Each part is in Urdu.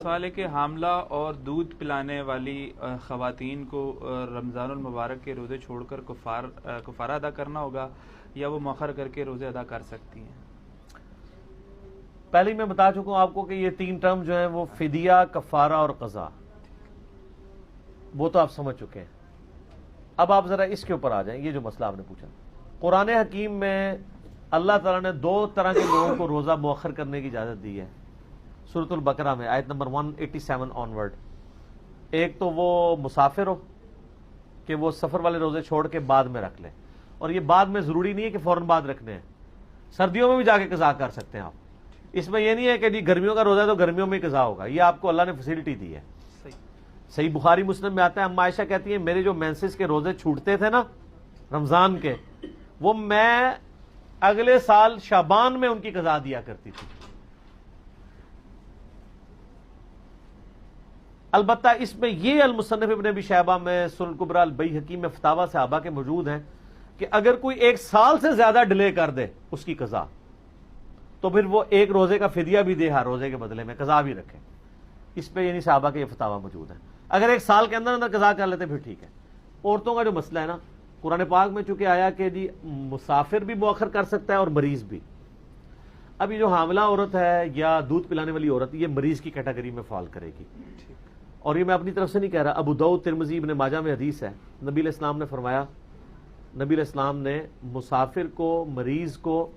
سوال ہے کہ حاملہ اور دودھ پلانے والی خواتین کو رمضان المبارک کے روزے چھوڑ کر کفارہ ادا کرنا ہوگا یا وہ مؤخر کر کے روزے ادا کر سکتی ہیں؟ پہلے میں بتا چکا ہوں آپ کو کہ یہ تین ٹرم جو ہیں وہ فدیہ، کفارہ اور قضا، وہ تو آپ سمجھ چکے ہیں۔ اب آپ ذرا اس کے اوپر آ جائیں، یہ جو مسئلہ آپ نے پوچھا۔ قرآن حکیم میں اللہ تعالیٰ نے دو طرح کے لوگوں کو روزہ مؤخر کرنے کی اجازت دی ہے۔ سورۃ البقرہ میں آیت نمبر 187 آنورڈ، ایک تو وہ مسافر ہو کہ وہ سفر والے روزے چھوڑ کے بعد میں رکھ لیں، اور یہ بعد میں ضروری نہیں ہے کہ فوراً بعد رکھنے ہیں، سردیوں میں بھی جا کے قضا کر سکتے ہیں آپ۔ اس میں یہ نہیں ہے کہ جی گرمیوں کا روزہ ہے تو گرمیوں میں قضا ہوگا، یہ آپ کو اللہ نے فیسلٹی دی ہے۔ صحیح بخاری مسلم میں آتا ہے، اما عائشہ کہتی ہیں میرے جو مینسز کے روزے چھوٹتے تھے نا رمضان کے، وہ میں اگلے سال شعبان میں ان کی قضا دیا کرتی تھی۔ البتہ اس میں یہ المصنف ابن ابی شیبہ میں، سنن الکبری البیہقی میں فتاوی صحابہ کے موجود ہیں کہ اگر کوئی ایک سال سے زیادہ ڈیلے کر دے اس کی قضا، تو پھر وہ ایک روزے کا فدیہ بھی دے ہر روزے کے بدلے میں، قضا بھی رکھے۔ اس پہ یعنی صحابہ کے یہ فتاوی موجود ہیں۔ اگر ایک سال کے اندر قضا کر لیتے پھر ٹھیک ہے۔ عورتوں کا جو مسئلہ ہے نا، قرآن پاک میں چونکہ آیا کہ جی مسافر بھی مؤخر کر سکتا ہے اور مریض بھی۔ اب یہ جو حاملہ عورت ہے یا دودھ پلانے والی عورت، یہ مریض کی کیٹیگری میں فال کرے گی، اور یہ میں اپنی طرف سے نہیں کہہ رہا، ابو داؤد، ترمذی، ابن ماجہ میں حدیث ہے، نبی علیہ السلام نے فرمایا، نبی علیہ السلام نے مسافر کو، مریض کو،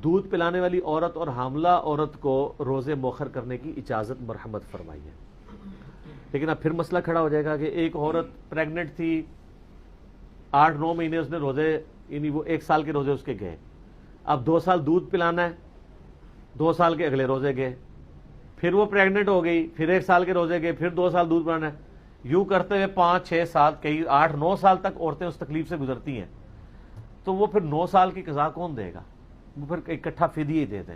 دودھ پلانے والی عورت اور حاملہ عورت کو روزے مؤخر کرنے کی اجازت مرحمت فرمائی ہے۔ لیکن اب پھر مسئلہ کھڑا ہو جائے گا کہ ایک عورت پریگننٹ تھی، 8-9 مہینے اس نے روزے، یعنی وہ 1 سال کے روزے اس کے گئے، اب 2 سال دودھ پلانا ہے، 2 سال کے اگلے روزے گئے، پھر وہ پریگننٹ ہو گئی، پھر 1 سال کے روزے گئے، پھر 2 سال دودھ پلانا ہے، یوں کرتے ہوئے 5-6-7 کئی 8-9 سال تک عورتیں اس تکلیف سے گزرتی ہیں، تو وہ پھر 9 سال کی قضا کون دے گا؟ وہ پھر اکٹھا فدیہ ہی دے دیں۔